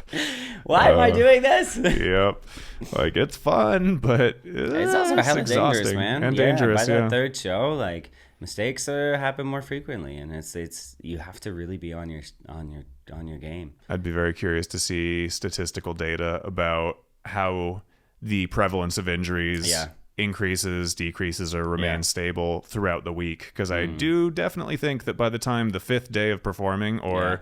Why am I doing this? Yep. Like, it's fun, but it's also hella dangerous, man. And dangerous, by that third show, like, mistakes happen more frequently, and it's you have to really be on your game. I'd be very curious to see statistical data about how the prevalence of injuries increases, decreases, or remains stable throughout the week, because I do definitely think that by the time the 5th day of performing, or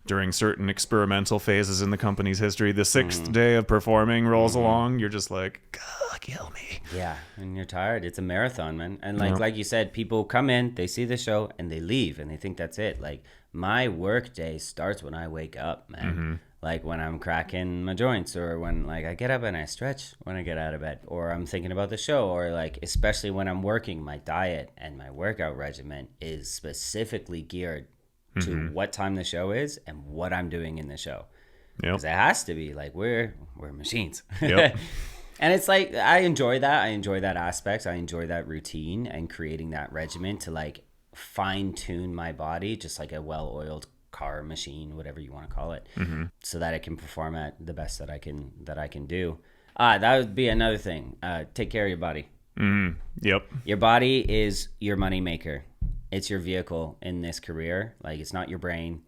during certain experimental phases in the company's history, the 6th day of performing rolls along, you're just like, God, kill me. Yeah, and you're tired. It's a marathon, man. And like you said, people come in, they see the show, and they leave, and they think that's it. Like, my work day starts when I wake up, man. Like when I'm cracking my joints, or when like I get up and I stretch when I get out of bed, or I'm thinking about the show, or like especially when I'm working, my diet and my workout regimen is specifically geared to what time the show is and what I'm doing in the show. Because it has to be, like we're machines. And it's like, I enjoy that. I enjoy that aspect. I enjoy that routine and creating that regimen to like fine tune my body, just like a well-oiled car machine, whatever you want to call it, so that I can perform at the best that I can do. That would be another thing. Take care of your body. Yep. Your body is your money maker. It's your vehicle in this career. Like, it's not your brain.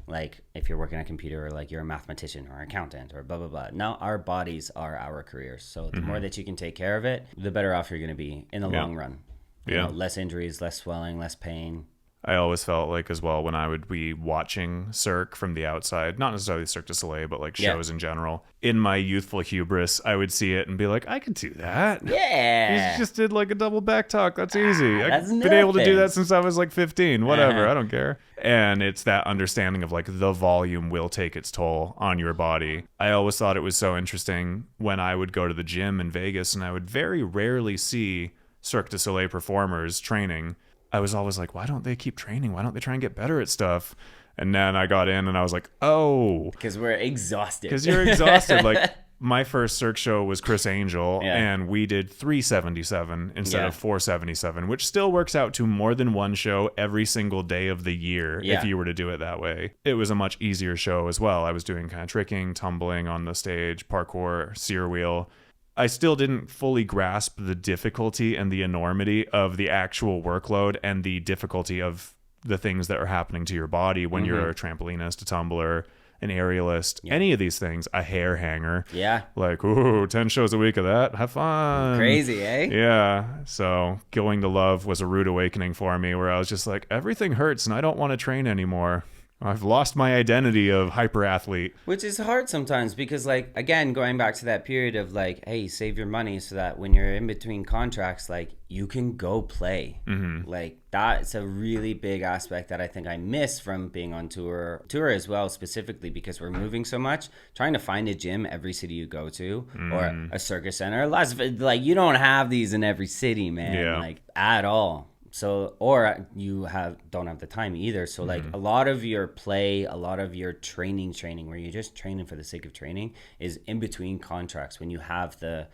Like, if you're working on a computer, or like you're a mathematician or an accountant or blah, blah, blah. No, our bodies are our careers. So the more that you can take care of it, the better off you're going to be in the long run. You know, less injuries, less swelling, less pain. I always felt like as well when I would be watching Cirque from the outside, not necessarily Cirque du Soleil, but like shows in general. In my youthful hubris, I would see it and be like, I could do that. Yeah. You just did like a double back tuck. That's easy. That's I've been able to do nothing. that since I was like 15. Whatever. I don't care. And it's that understanding of like the volume will take its toll on your body. I always thought it was so interesting when I would go to the gym in Vegas and I would very rarely see Cirque du Soleil performers training. I was always like, why don't they keep training? Why don't they try and get better at stuff? And then I got in and I was like, oh. Because we're exhausted. Because you're exhausted. Like, my first Cirque show was Chris Angel, and we did 377 instead of 477, which still works out to more than one show every single day of the year if you were to do it that way. It was a much easier show as well. I was doing kind of tricking, tumbling on the stage, parkour, sear wheel. I still didn't fully grasp the difficulty and the enormity of the actual workload and the difficulty of the things that are happening to your body when you're a trampolinist, a tumbler, an aerialist, any of these things, a hair hanger. Yeah. Like, ooh, 10 shows a week of that. Have fun. Crazy, eh? Yeah. So going to Love was a rude awakening for me where I was just like, everything hurts and I don't want to train anymore. I've lost my identity of hyper athlete. Which is hard sometimes because, like, again, going back to that period of like, hey, save your money so that when you're in between contracts, like, you can go play. Like, that's a really big aspect that I think I miss from being on tour as well, specifically because we're moving so much. Trying to find a gym every city you go to or a circus center. Like, you don't have these in every city, man. Like, at all. So, or you don't have the time either. So like a lot of your play, a lot of your training where you're just training for the sake of training is in between contracts when you have the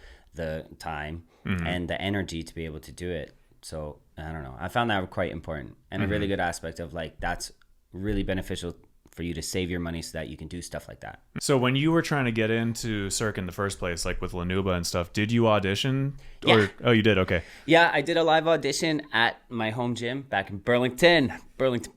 time and the energy to be able to do it. So I don't know. I found that quite important and a really good aspect of like, that's really beneficial for you to save your money so that you can do stuff like that. So when you were trying to get into Cirque in the first place, like with Lanuba and stuff, did you audition? Yeah. Oh, you did? Okay. Yeah, I did a live audition at my home gym back in Burlington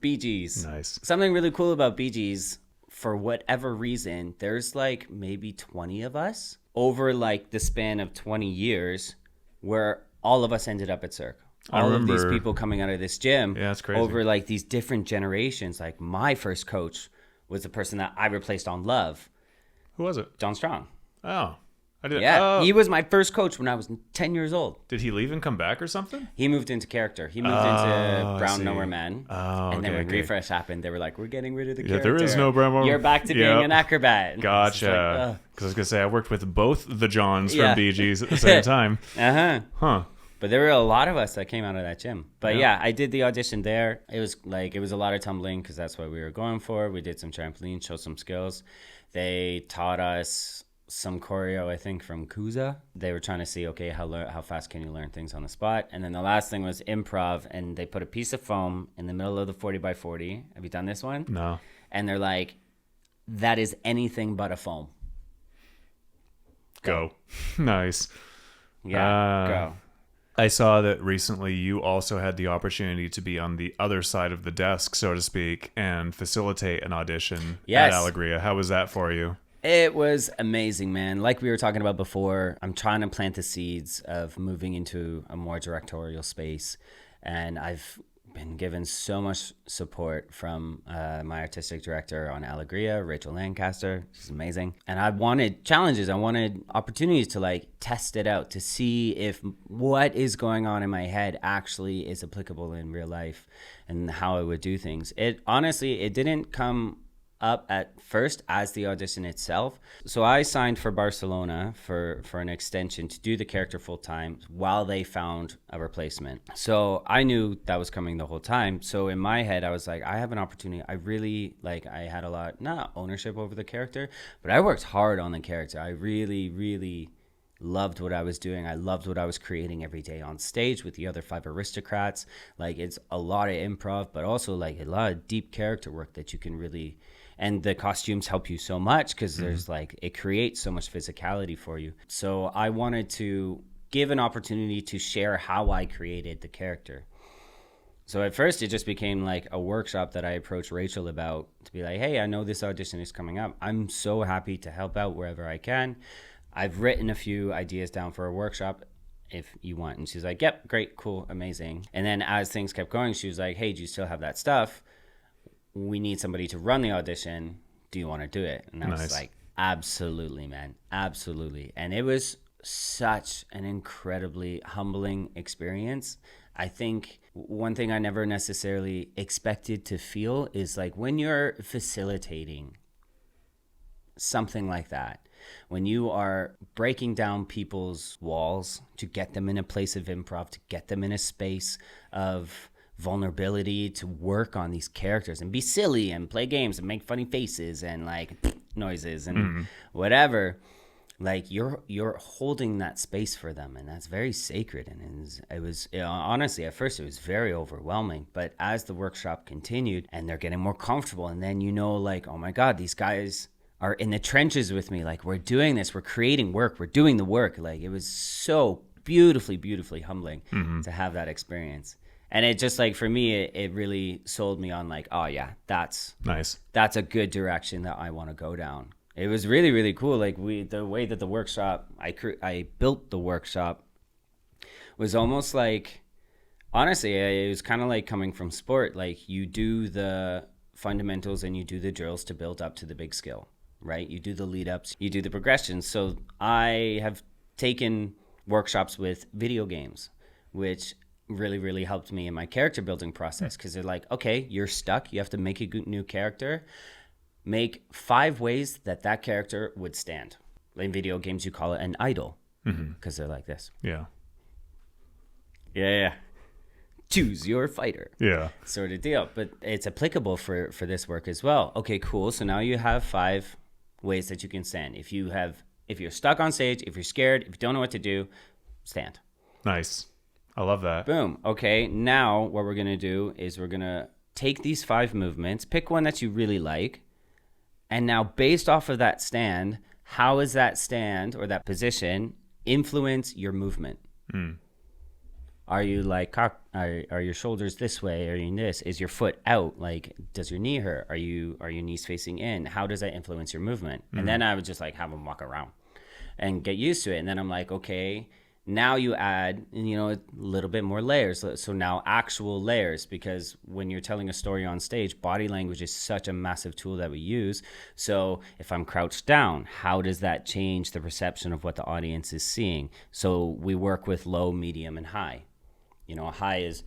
Bee Gees. Nice. Something really cool about Bee Gees, for whatever reason, there's like maybe 20 of us over like the span of 20 years where all of us ended up at Cirque. All of these people coming out of this gym that's crazy. Over like these different generations. Like my first coach was the person that I replaced on Love. Who was it? John Strong. Oh, I didn't. Yeah, Oh. he was my first coach when I was 10 years old. Did he leave and come back or something? He moved into character. He moved into Brown Nowhere Man. Oh, and then when okay. Refresh happened, they were like, we're getting rid of the character. There is no Brown Nowhere. You're back to being an acrobat. Gotcha. Because I was going to say, I worked with both the Johns from Bee Gees at the same time. Huh. But there were a lot of us that came out of that gym. But yeah, I did the audition there. It was a lot of tumbling because that's what we were going for. We did some trampoline, showed some skills. They taught us some choreo, I think, from Kuza. They were trying to see, okay, how fast can you learn things on the spot? And then the last thing was improv, and they put a piece of foam in the middle of the 40x40. Have you done this one? No. And they're like, that is anything but a foam. Go. Nice. Yeah, go. I saw that recently you also had the opportunity to be on the other side of the desk, so to speak, and facilitate an audition at Alegria. How was that for you? It was amazing, man. Like we were talking about before, I'm trying to plant the seeds of moving into a more directorial space. And I've been given so much support from my artistic director on Alegria, Rachel Lancaster. She's amazing. And I wanted challenges. I wanted opportunities to like test it out, to see if what is going on in my head actually is applicable in real life and how I would do things. It honestly, it didn't come up at first as the audition itself. So I signed for Barcelona for an extension to do the character full time while they found a replacement. So I knew that was coming the whole time. So in my head, I was like, I have an opportunity. I really I had a lot, not ownership over the character, but I worked hard on the character. I really, really loved what I was doing. I loved what I was creating every day on stage with the other 5 aristocrats. Like, it's a lot of improv, but also like a lot of deep character work that you can really, and the costumes help you so much because there's like, it creates so much physicality for you. So I wanted to give an opportunity to share how I created the character. So at first it just became like a workshop that I approached Rachel about, to be like, hey, I know this audition is coming up. I'm so happy to help out wherever I can. I've written a few ideas down for a workshop if you want. And she's like, yep, great, cool, amazing. And then as things kept going, she was like, hey, do you still have that stuff? We need somebody to run the audition. Do you want to do it? And I was like, absolutely, man, absolutely. And it was such an incredibly humbling experience. I think one thing I never necessarily expected to feel is like when you're facilitating something like that, when you are breaking down people's walls to get them in a place of improv, to get them in a space of vulnerability, to work on these characters and be silly and play games and make funny faces and like noises and whatever. Like you're holding that space for them, and that's very sacred. And it was honestly, at first it was very overwhelming, but as the workshop continued and they're getting more comfortable, and then like, oh my God, these guys are in the trenches with me. Like, we're doing this, we're creating work, we're doing the work. Like, it was so beautifully humbling to have that experience. And it just like, for me, it really sold me on like, oh yeah, that's nice. That's a good direction that I want to go down. It was really, really cool. Like the way that the workshop, I built the workshop was almost like, honestly, it was kind of like coming from sport. Like, you do the fundamentals and you do the drills to build up to the big skill, right? You do the lead ups, you do the progressions. So I have taken workshops with video games, which really helped me in my character building process, because they're like, okay, you're stuck. You have to make a new character. Make 5 ways that character would stand. In video games, you call it an idol, because they're like this. Yeah. Choose your fighter. Yeah. Sort of deal. But it's applicable for this work as well. Okay, cool. So now you have 5 ways that you can stand. If you're stuck on stage, if you're scared, if you don't know what to do, stand. Nice. I love that. Boom. Okay, now what we're going to do is we're going to take these 5 movements, pick one that you really like, and now based off of that stand, how is that stand or that position influence your movement? Are you like, are your shoulders this way? Are you in this? Is your foot out? Like, does your knee hurt? Are your knees facing in? How does that influence your movement? And then I would just like have them walk around and get used to it. And then I'm like, okay, now you add, a little bit more layers. So now actual layers, because when you're telling a story on stage, body language is such a massive tool that we use. So if I'm crouched down, how does that change the perception of what the audience is seeing? So we work with low, medium, and high. High is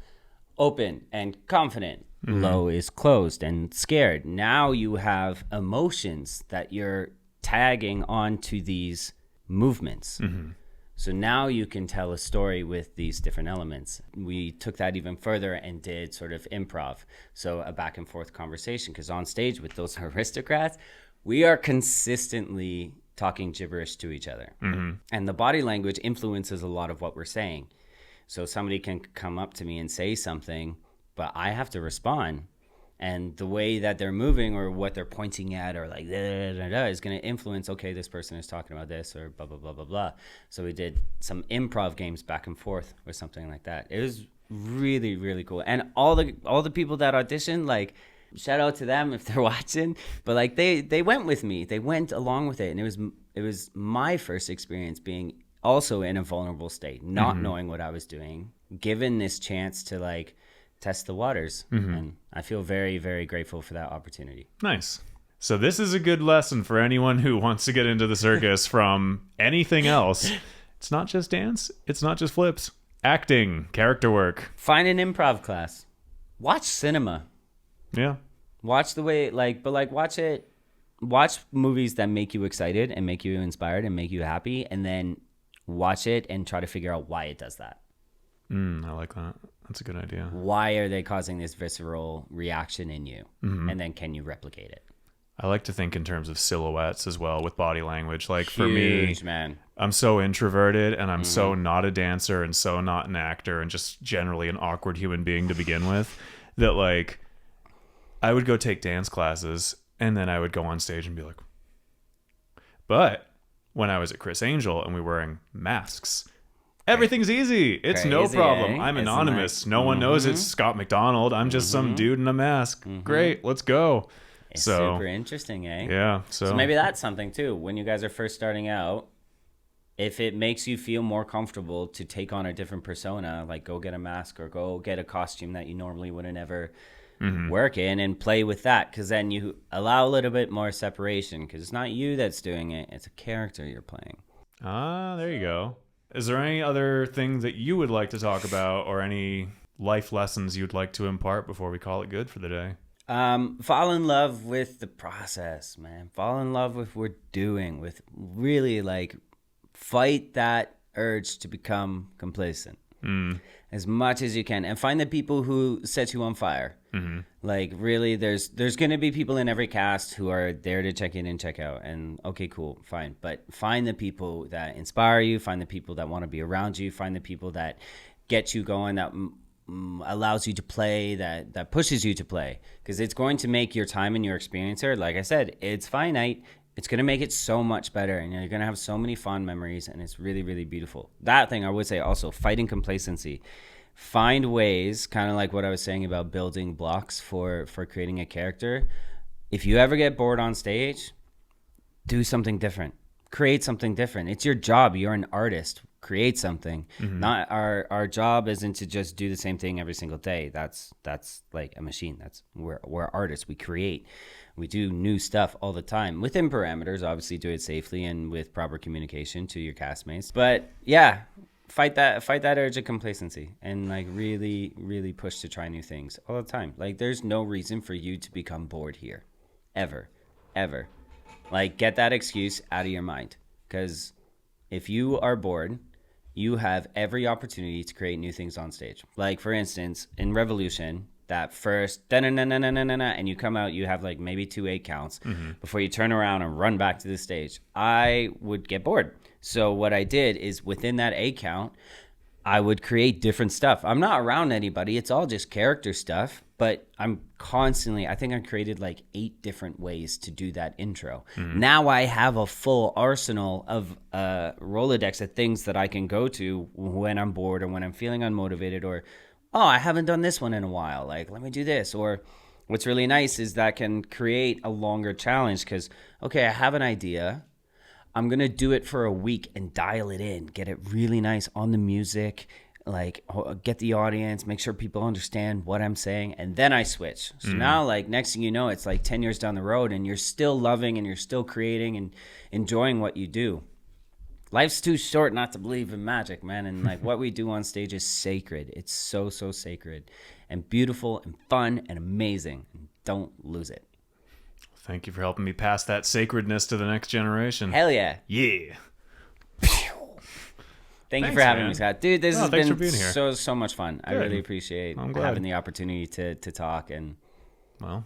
open and confident. Low is closed and scared. Now you have emotions that you're tagging onto these movements. So now you can tell a story with these different elements. We took that even further and did sort of improv. So a back and forth conversation, because on stage with those aristocrats, we are consistently talking gibberish to each other. And the body language influences a lot of what we're saying. So somebody can come up to me and say something, but I have to respond. And the way that they're moving or what they're pointing at or like is going to influence, okay, this person is talking about this or blah, blah, blah, blah, blah. So we did some improv games back and forth or something like that. It was really, really cool. And all the people that auditioned, like, shout out to them if they're watching, but like they went with me. They went along with it. And it was my first experience being also in a vulnerable state, not knowing what I was doing, given this chance to like test the waters. And I feel very, very grateful for that opportunity. Nice. So this is a good lesson for anyone who wants to get into the circus from anything else. It's not just dance. It's not just flips. Acting, character work. Find an improv class. Watch cinema. Yeah. Watch the way, watch it. Watch movies that make you excited and make you inspired and make you happy, and then watch it and try to figure out why it does that. I like that. That's a good idea. Why are they causing this visceral reaction in you? And then can you replicate it? I like to think in terms of silhouettes as well with body language. Like for me, Huge, man. I'm so introverted and I'm so not a dancer and so not an actor and just generally an awkward human being to begin with that like I would go take dance classes and then I would go on stage and be like, but when I was at Chris Angel and we were wearing masks, everything's easy. It's no Crazy, problem. eh? I'm Isn't anonymous. that- No one knows it's Scott McDonald. I'm just some dude in a mask. Great. Let's go. It's So super interesting, eh? yeah. So maybe that's something too. When you guys are first starting out, if it makes you feel more comfortable to take on a different persona, like go get a mask or go get a costume that you normally wouldn't ever work in and play with that, because then you allow a little bit more separation, because it's not you that's doing it, it's a character you're playing. there you go. Is there any other thing that you would like to talk about or any life lessons you'd like to impart before we call it good for the day? Fall in love with the process, man. Fall in love with what we're doing, with really like fight that urge to become complacent as much as you can, and find the people who set you on fire. Like really, there's going to be people in every cast who are there to check in and check out, and okay, cool, fine, but find the people that inspire you, find the people that want to be around you, find the people that get you going, that allows you to play, that pushes you to play, because it's going to make your time and your experience here, like I said, it's finite. It's going to make it so much better, and you're going to have so many fond memories, and it's really, really beautiful. That thing I would say also, fighting complacency. Find ways, kind of like what I was saying about building blocks for creating a character. If you ever get bored on stage, do something different. Create something different. It's your job. You're an artist. Create something. Not our job isn't to just do the same thing every single day. That's like a machine. We're artists. We create. We do new stuff all the time within parameters. Obviously, do it safely and with proper communication to your castmates. But yeah, fight that urge of complacency and like really, really push to try new things all the time. Like there's no reason for you to become bored here, ever. Like get that excuse out of your mind, because if you are bored, you have every opportunity to create new things on stage. Like for instance, in Revolution, that first and you come out, you have like maybe 2 8 counts before you turn around and run back to the stage. I would get bored. So what I did is within that 8 count, I would create different stuff. I'm not around anybody. It's all just character stuff, but I'm constantly, I think I created like 8 different ways to do that intro. Now I have a full arsenal of Rolodex of things that I can go to when I'm bored or when I'm feeling unmotivated, or oh, I haven't done this one in a while. Like, let me do this. Or what's really nice is that can create a longer challenge, because, okay, I have an idea. I'm going to do it for a week and dial it in, get it really nice on the music, like get the audience, make sure people understand what I'm saying, and then I switch. So now, like, next thing you know, it's like 10 years down the road and you're still loving and you're still creating and enjoying what you do. Life's too short not to believe in magic, man. And like what we do on stage is sacred. It's so, so sacred and beautiful and fun and amazing. Don't lose it. Thank you for helping me pass that sacredness to the next generation. Hell yeah. Yeah. Thank you for having me, Scott. Dude, this has been so much fun. Good. I really appreciate having the opportunity to talk and have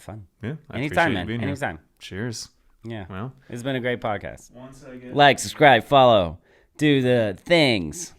fun. Yeah. Anytime, man. Anytime. Cheers. Yeah. Well, it's been a great podcast. Like, subscribe, follow, do the things.